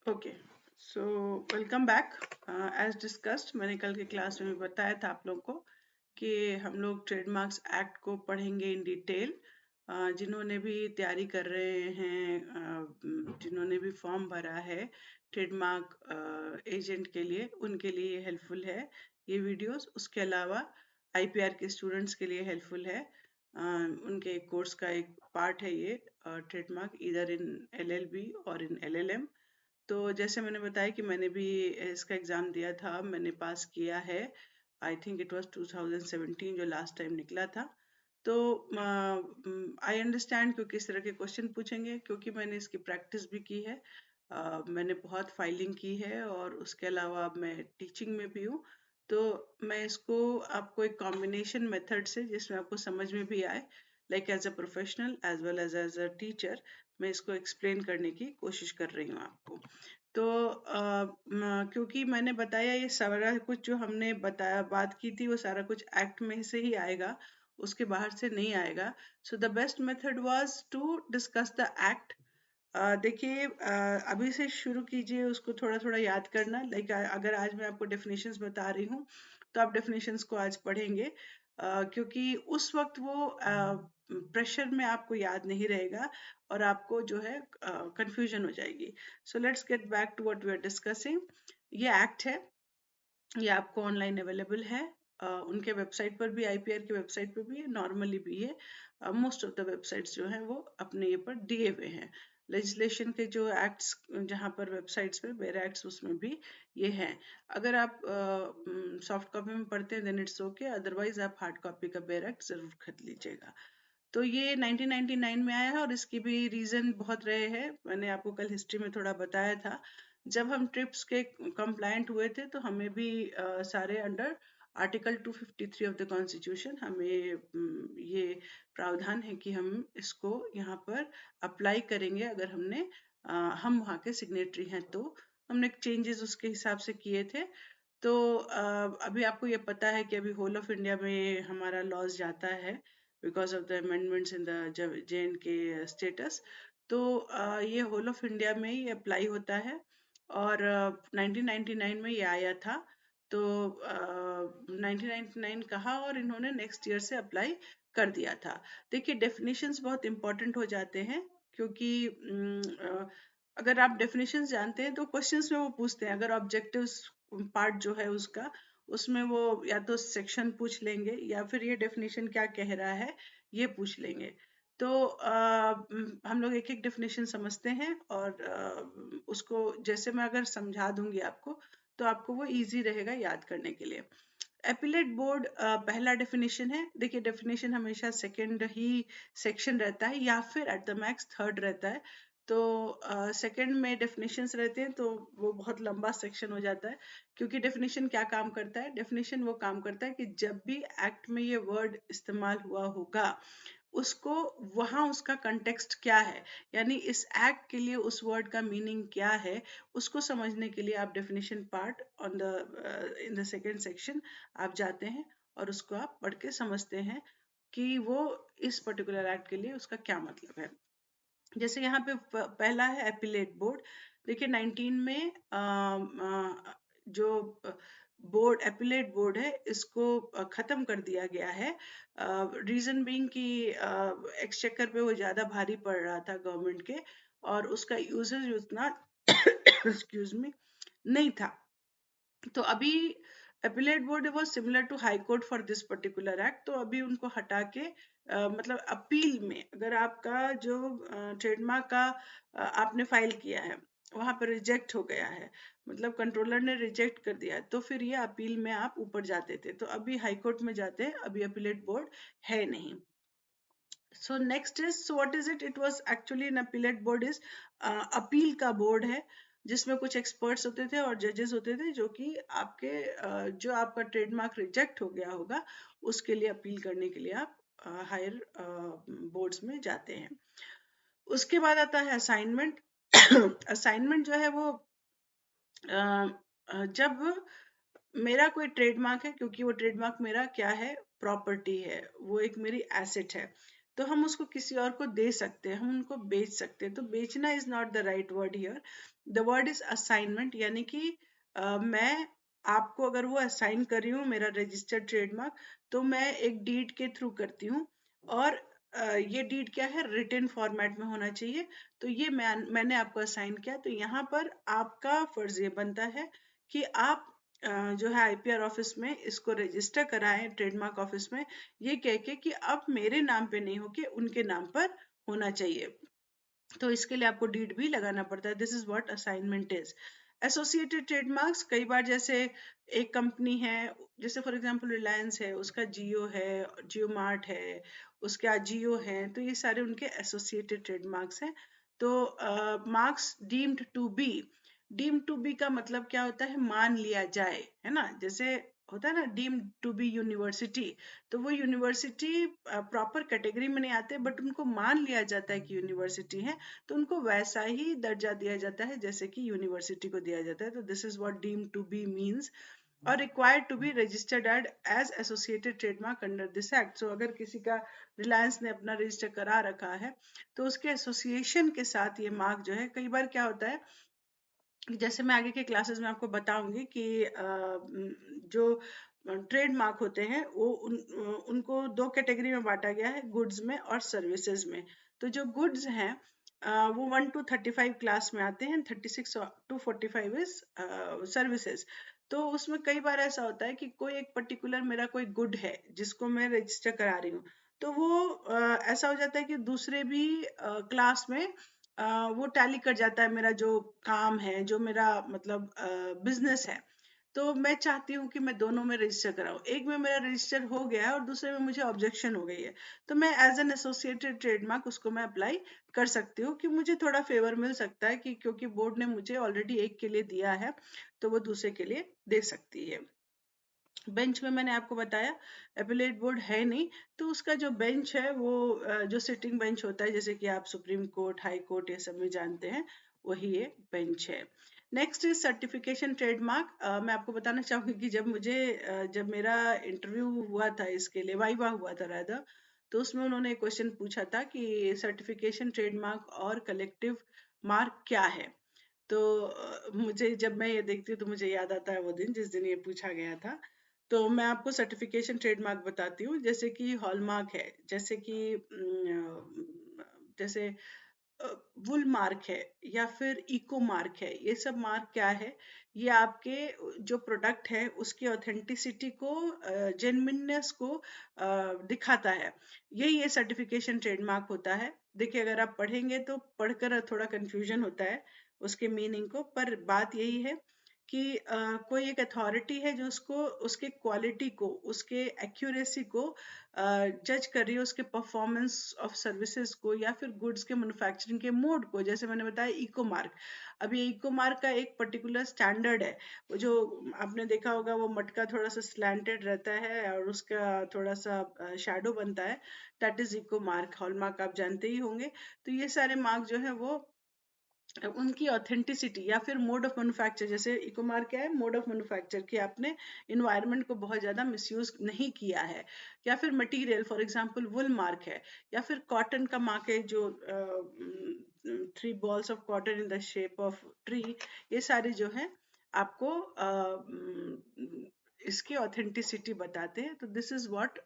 Okay, so welcome back. As discussed, मैंने कल के क्लास में भी बताया था आप लोग को कि हम लोग ट्रेडमार्क्स एक्ट को पढ़ेंगे इन डिटेल। जिन्होंने भी तैयारी कर रहे हैं, जिन्होंने भी फॉर्म भरा है ट्रेडमार्क एजेंट के लिए, उनके लिए ये हेल्पफुल है ये वीडियोस। उसके अलावा आईपीआर के स्टूडेंट्स के लिए हेल्पफुल है। उनके कोर्स का एक पार्ट है ये ट्रेडमार्क, इधर इन एलएलबी और इन एलएलएम। तो जैसे मैंने बताया कि मैंने भी इसका एग्ज़ाम दिया था, मैंने पास किया है। आई थिंक इट वाज 2017 जो लास्ट टाइम निकला था। तो आई अंडरस्टैंड क्यों किस तरह के क्वेश्चन पूछेंगे, क्योंकि मैंने इसकी प्रैक्टिस भी की है। मैंने बहुत फाइलिंग की है और उसके अलावा अब मैं टीचिंग में भी हूँ। तो मैं इसको आपको एक कॉम्बिनेशन मेथड से, जिसमें आपको समझ में भी आए, like as a professional as well as a teacher, मैं इसको एक्सप्लेन करने की कोशिश कर रही हूँ आपको। तो क्योंकि मैंने बताया ये सारा कुछ जो हमने बताया बात की थी वो सारा कुछ एक्ट में से ही आएगा, उसके बाहर से नहीं आएगा। So the best method was to discuss the act. देखिए, अभी से शुरू कीजिए उसको थोड़ा थोड़ा याद करना। लाइक अगर आज मैं आपको डेफिनेशंस बता रही हूँ तो आप डेफिनेशंस को आज पढ़ेंगे, क्योंकि उस वक्त वो प्रेशर में आपको याद नहीं रहेगा और आपको जो है कंफ्यूजन हो जाएगी। So let's get back to what we are discussing. ये एक्ट है, ये आपको ऑनलाइन अवेलेबल है। उनके वेबसाइट पर भी, आईपीआर की वेबसाइट पर भी है, नॉर्मली भी है। मोस्ट ऑफ द वेबसाइट्स जो हैं वो अपने ये पर दिए हुए हैं। लेजिस्लेशन के जो एक्ट्स जहाँ पर वेबसाइट्स पे बेर एक्ट्स, उसमें भी ये हैं। अगर आप सॉफ्ट कॉपी में पढ़ते हैं देन इट्स ओके, अदरवाइज आप हार्ड कॉपी का बेर एक्ट जरूर खरीद लीजिएगा। तो ये 1999 में आया है और इसकी भी रीजन बहुत रहे हैं। मैंने आपको कल हिस्ट्री में थोड़ा बताया था। जब हम ट्रिप्स के कंप्लायंट हुए थे तो हमें भी सारे under article 253 of the constitution हमें ये प्रावधान है कि हम इसको यहाँ पर अप्लाई करेंगे। अगर हम वहाँ के सिग्नेटरी हैं तो हमने चेंजेस उसके हिसाब से किए थे। तो अभी आपको ये पता है कि अभी होल ऑफ इंडिया में हमारा लॉज जाता है because of the amendments in the JNK status. तो ये होल ऑफ इंडिया में ही अप्लाई होता है और 1999 में ये आया था। तो 1999 कहा और इन्होंने नेक्स्ट ईयर से अप्लाई कर दिया था। देखिए, डेफिनेशंस बहुत इंपॉर्टेंट हो जाते हैं, क्योंकि अगर आप डेफिनेशंस जानते हैं तो क्वेश्चंस में वो पूछते हैं। अगर ऑब्जेक्टिव्स पार्ट जो है उसका, उसमें वो या तो सेक्शन पूछ लेंगे या फिर ये डेफिनेशन क्या कह रहा है ये पूछ लेंगे। तो हम लोग एक एक डेफिनेशन समझते हैं और उसको जैसे मैं अगर समझा दूंगी आपको तो आपको वो इजी रहेगा याद करने के लिए। एपिलेट बोर्ड पहला डेफिनेशन है। देखिए, डेफिनेशन हमेशा सेकंड ही सेक्शन रहता है या फिर एट द मैक्स थर्ड रहता है। तो सेकंड में डेफिनेशंस रहते हैं तो वो बहुत लंबा सेक्शन हो जाता है। क्योंकि डेफिनेशन क्या काम करता है, डेफिनेशन वो काम करता है कि जब भी एक्ट में ये वर्ड इस्तेमाल हुआ होगा उसको, वहाँ उसका कंटेक्स्ट क्या है, यानी इस एक्ट के लिए उस वर्ड का मीनिंग क्या है, उसको समझने के लिए आप definition part on the in the second section आप जाते हैं और उसको आप पढ़ के समझते हैं कि वो इस पर्टिकुलर एक्ट के लिए उसका क्या मतलब है। जैसे यहाँ पे पहला है एपिलेट बोर्ड। देखिए, 19 में जो बोर्ड एपिलेट बोर्ड है इसको खत्म कर दिया गया है। रीजन बीइंग कि एक्सचेकर पे वो ज्यादा भारी पड़ रहा था गवर्नमेंट के, और उसका यूजेज उतना एक्सक्यूज मी नहीं था। तो अभी appellate board was similar to high court for this particular act. तो अभी उनको हटा के मतलब अपील में, अगर आपका जो ट्रेडमार्क का आपने फाइल किया है वहां पर रिजेक्ट हो गया है, मतलब कंट्रोलर ने रिजेक्ट कर दिया है, तो फिर ये अपील में आप ऊपर जाते थे। तो अभी हाई कोर्ट में जाते हैं, अभी अपीलेट बोर्ड है नहीं। So next is, so what is it, it was actually an appellate board is appeal का बोर्ड है, जिसमें कुछ एक्सपर्ट्स होते थे और जजेस होते थे जो कि आपके जो आपका ट्रेडमार्क रिजेक्ट हो गया होगा उसके लिए अपील करने के लिए आप हायर बोर्ड्स में जाते हैं। उसके बाद आता है असाइनमेंट। असाइनमेंट जो है वो जब मेरा कोई ट्रेडमार्क है, क्योंकि वो ट्रेडमार्क मेरा क्या है, प्रॉपर्टी है, वो एक मेरी एसेट है। तो हम उसको किसी और को दे सकते हैं, हम उनको बेच सकते हैं। तो बेचना is not the right word here, the word is assignment. यानी कि मैं आपको अगर वो असाइन कर रही हूँ मेरा रजिस्टर्ड ट्रेडमार्क, तो मैं एक डीड के थ्रू करती हूँ, और ये डीड क्या है, रिटन फॉर्मेट में होना चाहिए। तो ये मैंने आपको असाइन किया, तो यहाँ पर आपका फर्ज ये बनता है कि आप जो है आईपीआर ऑफिस में इसको रजिस्टर कराएं, ट्रेडमार्क ऑफिस में, ये कह के कि अब मेरे नाम पे नहीं हो के उनके नाम पर होना चाहिए। तो इसके लिए आपको डीड भी लगाना पड़ता है। This is what assignment is. Associated trademarks कई बार, जैसे एक कंपनी है, जैसे फॉर एग्जांपल रिलायंस है, उसका जियो है, जियो मार्ट है, उसके जियो है, तो ये सारे उनके एसोसिएटेड ट्रेडमार्क्स हैं। तो मार्क्स डीम्ड टू बी का मतलब क्या होता है, मान लिया जाए, है ना। जैसे होता है ना डीम्ड टू बी यूनिवर्सिटी, तो वो यूनिवर्सिटी प्रॉपर कैटेगरी में नहीं आते, बट उनको मान लिया जाता है कि यूनिवर्सिटी है, तो उनको वैसा ही दर्जा दिया जाता है जैसे कि यूनिवर्सिटी को दिया जाता है। तो this is what deemed to be means. और required to be registered as associated trademark under this act. So अगर किसी का, रिलायंस ने अपना रजिस्टर करा रखा है, तो उसके एसोसिएशन के साथ ये मार्क जो है, कई बार क्या होता है, जैसे मैं आगे के क्लासेस में आपको बताऊंगी कि जो ट्रेडमार्क होते हैं वो उनको दो कैटेगरी में बांटा गया है, गुड्स में और सर्विसेज में। तो जो गुड्स हैं वो 1 to 35 क्लास में आते हैं, 36 to 45 इज सर्विसेज। तो उसमें कई बार ऐसा होता है कि कोई एक पर्टिकुलर मेरा कोई गुड है जिसको मैं रजिस्टर करा रही हूँ, तो वो ऐसा हो जाता है कि दूसरे भी क्लास में वो टैली कर जाता है, मेरा जो काम है, जो मेरा मतलब बिजनेस है। तो मैं चाहती हूँ कि मैं दोनों में रजिस्टर कराऊँ, एक में मेरा रजिस्टर हो गया है और दूसरे में मुझे ऑब्जेक्शन हो गई है, तो मैं एज एन एसोसिएटेड ट्रेडमार्क उसको मैं अप्लाई कर सकती हूँ कि मुझे थोड़ा फेवर मिल सकता है, कि क्योंकि बोर्ड ने मुझे ऑलरेडी एक के लिए दिया है, तो वो दूसरे के लिए दे सकती है। बेंच में मैंने आपको बताया एपिलेट बोर्ड है नहीं, तो उसका जो बेंच है वो जो सिटिंग बेंच होता है, जैसे कि आप सुप्रीम कोर्ट, हाई कोर्ट, ये सब में जानते हैं, वही ये बेंच है। Next is certification trademark. मैं आपको बताना चाहूंगी कि जब मेरा इंटरव्यू हुआ था, इसके लिए वाइवा हुआ था रादर, तो उसमें उन्होंने एक क्वेश्चन पूछा था कि सर्टिफिकेशन ट्रेडमार्क और कलेक्टिव मार्क क्या है। तो मुझे, जब मैं ये देखती हूँ तो मुझे याद आता है वो दिन जिस दिन ये पूछा गया था। तो मैं आपको सर्टिफिकेशन ट्रेडमार्क बताती हूँ, जैसे कि हॉलमार्क है, जैसे कि जैसे वुल मार्क है, या फिर इको मार्क है। ये सब मार्क क्या है, ये आपके जो प्रोडक्ट है उसकी ऑथेंटिसिटी को, जेन्युइननेस को दिखाता है। ये सर्टिफिकेशन ट्रेडमार्क होता है। देखिए, अगर आप पढ़ेंगे तो पढ़कर थोड़ा कंफ्यूजन होता है उसके मीनिंग को, पर बात यही है कि कोई एक अथॉरिटी है जो उसको, उसके क्वालिटी को, उसके एक्यूरेसी को जज कर रही है, उसके परफॉर्मेंस ऑफ सर्विसेज को, या फिर गुड्स के मैन्युफैक्चरिंग के मोड को। जैसे मैंने बताया इको मार्क, अब ये इको मार्क का एक पर्टिकुलर स्टैंडर्ड है, वो जो आपने देखा होगा, वो मटका थोड़ा सा स्लैंटेड रहता है और उसका थोड़ा सा शैडो बनता है, that is eco mark. Hallmark आप जानते ही होंगे। तो ये सारे मार्क जो है वो उनकी ऑथेंटिसिटी या फिर मोड ऑफ मैन्युफैक्चर, जैसे इकोमार क्या है, मोड ऑफ मैन्युफैक्चर, कि आपने इन्वायरमेंट को बहुत ज्यादा मिसयूज नहीं किया है, या फिर material, for example wool mark है, या फिर कॉटन का मार्क है, जो 3 balls of cotton in the shape of tree. ये सारे जो है आपको इसकी ऑथेंटिसिटी बताते हैं। तो this is what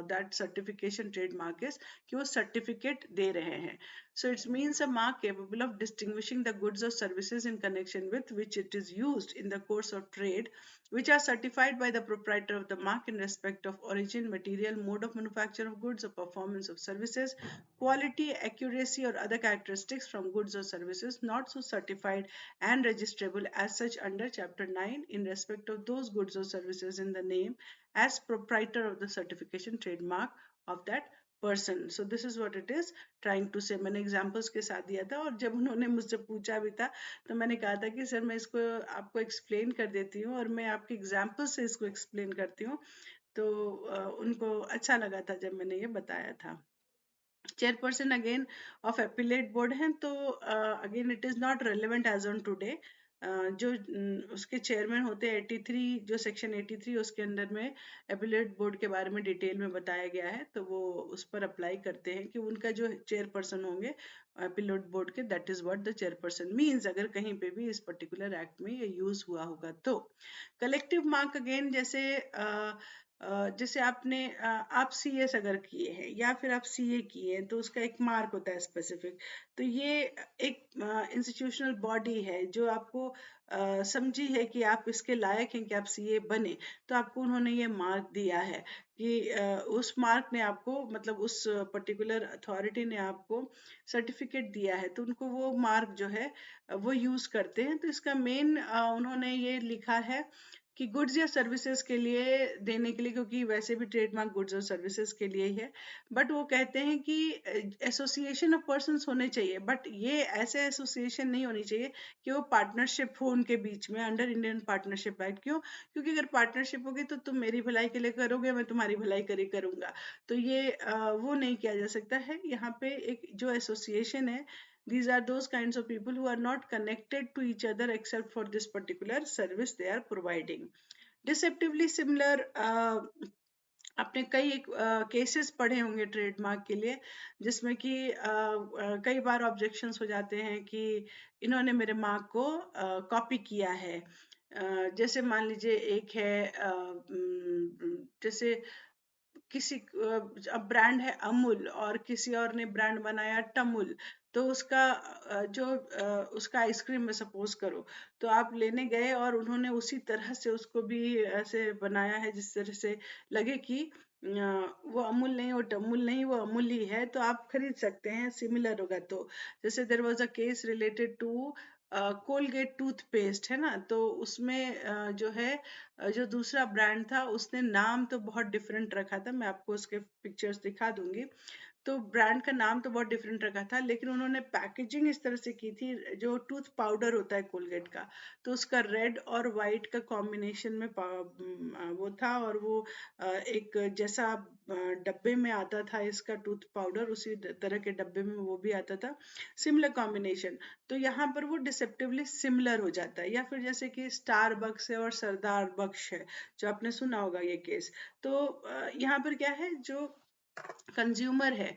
that certification trademark is, कि वो सर्टिफिकेट दे रहे हैं। So it means a mark capable of distinguishing the goods or services in connection with which it is used in the course of trade, which are certified by the proprietor of the mark in respect of origin, material, mode of manufacture of goods or performance of services, quality, accuracy, or other characteristics from goods or services not so certified and registrable as such under Chapter 9 in respect of those goods or services in the name as proprietor of the certification trademark of that person. So this is what it is trying to say. मैंने examples के साथ दिया था, और जब उन्होंने मुझसे पूछा भी था तो मैंने कहा था कि सर मैं इसको आपको एक्सप्लेन कर देती हूँ, और मैं आपके एग्जांपल से इसको एक्सप्लेन करती हूँ। तो उनको अच्छा लगा था जब मैंने ये बताया था। Chairperson again of appellate board हैं, तो again it is not relevant as on today. जो उसके चेयरमैन होते हैं 83, जो सेक्शन 83 उसके अंदर में एपिलेट बोर्ड के बारे में डिटेल में बताया गया है, तो वो उस पर अप्लाई करते हैं कि उनका जो चेयरपर्सन होंगे एपिलेट बोर्ड के, that is what the chairperson means, अगर कहीं पे भी इस पर्टिकुलर एक्ट में ये यूज हुआ होगा तो। कलेक्टिव मार्क अगेन, जैसे आप सीएस अगर किए हैं या फिर आप सीए किए हैं तो उसका एक मार्क होता है स्पेसिफिक। तो ये एक इंस्टीट्यूशनल बॉडी है जो आपको समझी है कि आप इसके लायक हैं कि आप सीए बने, तो आपको उन्होंने ये मार्क दिया है कि उस मार्क ने आपको, मतलब उस पर्टिकुलर अथॉरिटी ने आपको सर्टिफिकेट दिया है, तो उनको वो मार्क जो है वो यूज करते हैं। तो इसका मेन उन्होंने ये लिखा है कि गुड्स या सर्विसेज के लिए देने के लिए, क्योंकि वैसे भी ट्रेडमार्क गुड्स और सर्विसेज के लिए ही है, बट वो कहते हैं कि एसोसिएशन ऑफ पर्संस होने चाहिए, बट ये ऐसे एसोसिएशन नहीं होनी चाहिए कि वो पार्टनरशिप हो उनके बीच में अंडर इंडियन पार्टनरशिप एक्ट। क्यों? क्योंकि अगर पार्टनरशिप होगी तो तुम मेरी भलाई के लिए करोगे, मैं तुम्हारी भलाई करूंगा, तो ये वो नहीं किया जा सकता है। यहाँ पे एक जो एसोसिएशन है, these are those kinds of people who are not connected to each other except for this particular service they are providing. Deceptively similar, आपने कई केसेस पढ़े होंगे ट्रेडमार्क के लिए, जिसमें कि कई बार ऑब्जेक्शंस हो जाते हैं कि इन्होंने मेरे मार्क को कॉपी किया है। जैसे मान लीजिए एक है, जैसे किसी अब ब्रांड है अमूल और किसी और ने ब्रांड बनाया टमुल, तो उसका उसका आइसक्रीम में सपोज करो, तो आप लेने गए और उन्होंने उसी तरह से उसको भी ऐसे बनाया है जिस तरह से लगे कि वो अमूल नहीं, वो टमुल नहीं, वो अमूल ही है, तो आप खरीद सकते हैं सिमिलर होगा तो। जैसे there was a case related to Colgate toothpaste है ना, तो उसमें जो है जो दूसरा ब्रांड था उसने नाम तो बहुत डिफरेंट रखा था, मैं आपको उसके पिक्चर्स दिखा दूंगी। तो ब्रांड का नाम तो बहुत डिफरेंट रखा था, लेकिन उन्होंने पैकेजिंग इस तरह से की थी, जो टूथ पाउडर होता है कोलगेट का, तो उसका रेड और वाइट का कॉम्बिनेशन में वो था, और वो एक जैसा डब्बे में आता था इसका टूथ पाउडर, उसी तरह के डब्बे में वो भी आता था, सिमिलर कॉम्बिनेशन। तो यहाँ पर वो डिसेप्टिवली सिमिलर हो जाता है। या फिर जैसे कि स्टार बक्स है और सरदार बख्श है, जो आपने सुना होगा ये केस। तो यहाँ पर क्या है, जो कंज्यूमर है,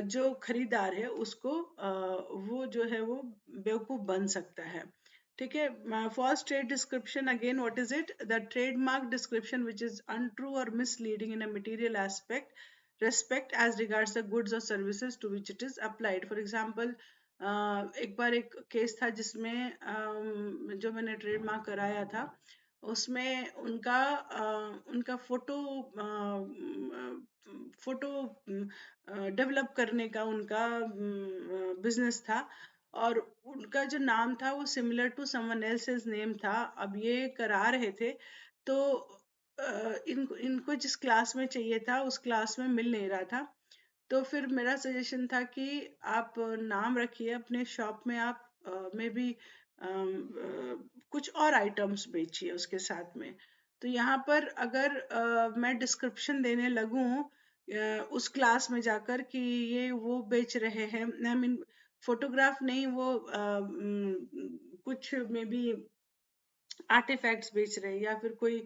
जो खरीदार है, उसको वो जो है वो बेवकूफ बन सकता है। ठीक है। False trade description, again what is it? The trademark description which is untrue और misleading in a material aspect respect as regards the goods और services to which it is applied. For example, एक बार एक case था जिसमें जो मैंने trademark कराया था, उसमें उनका फोटो डेवलप करने का उनका बिजनेस था, और उनका जो नाम था वो similar to someone else's name था। अब ये करा रहे थे, तो इनको जिस क्लास में चाहिए था उस क्लास में मिल नहीं रहा था। तो फिर मेरा सजेशन था कि आप नाम रखिए अपने शॉप में, आप मे बी कुछ और आइटम्स बेचिए उसके साथ में। तो यहाँ पर अगर मैं डिस्क्रिप्शन देने लगूं उस क्लास में जाकर कि ये वो बेच रहे हैं, आई मीन फोटोग्राफ नहीं, वो कुछ मे बी आर्टिफैक्ट्स बेच रहे हैं या फिर कोई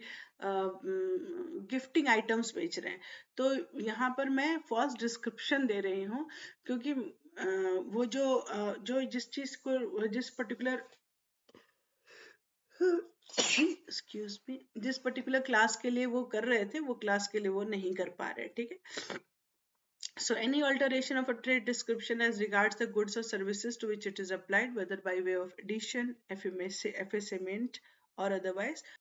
गिफ्टिंग आइटम्स बेच रहे हैं, तो यहाँ पर मैं फॉल्स डिस्क्रिप्शन दे रही हूँ। क्योंकि वो जो जिस चीज को, जिस पर्टिकुलर एक्सक्यूज मी, जिस पर्टिकुलर क्लास के लिए वो कर रहे थे, वो क्लास के लिए वो नहीं कर पा रहे। ठीक है। So any alteration of a trade description as regards the goods or services to which it is applied, whether by way of addition, effacement, or otherwise,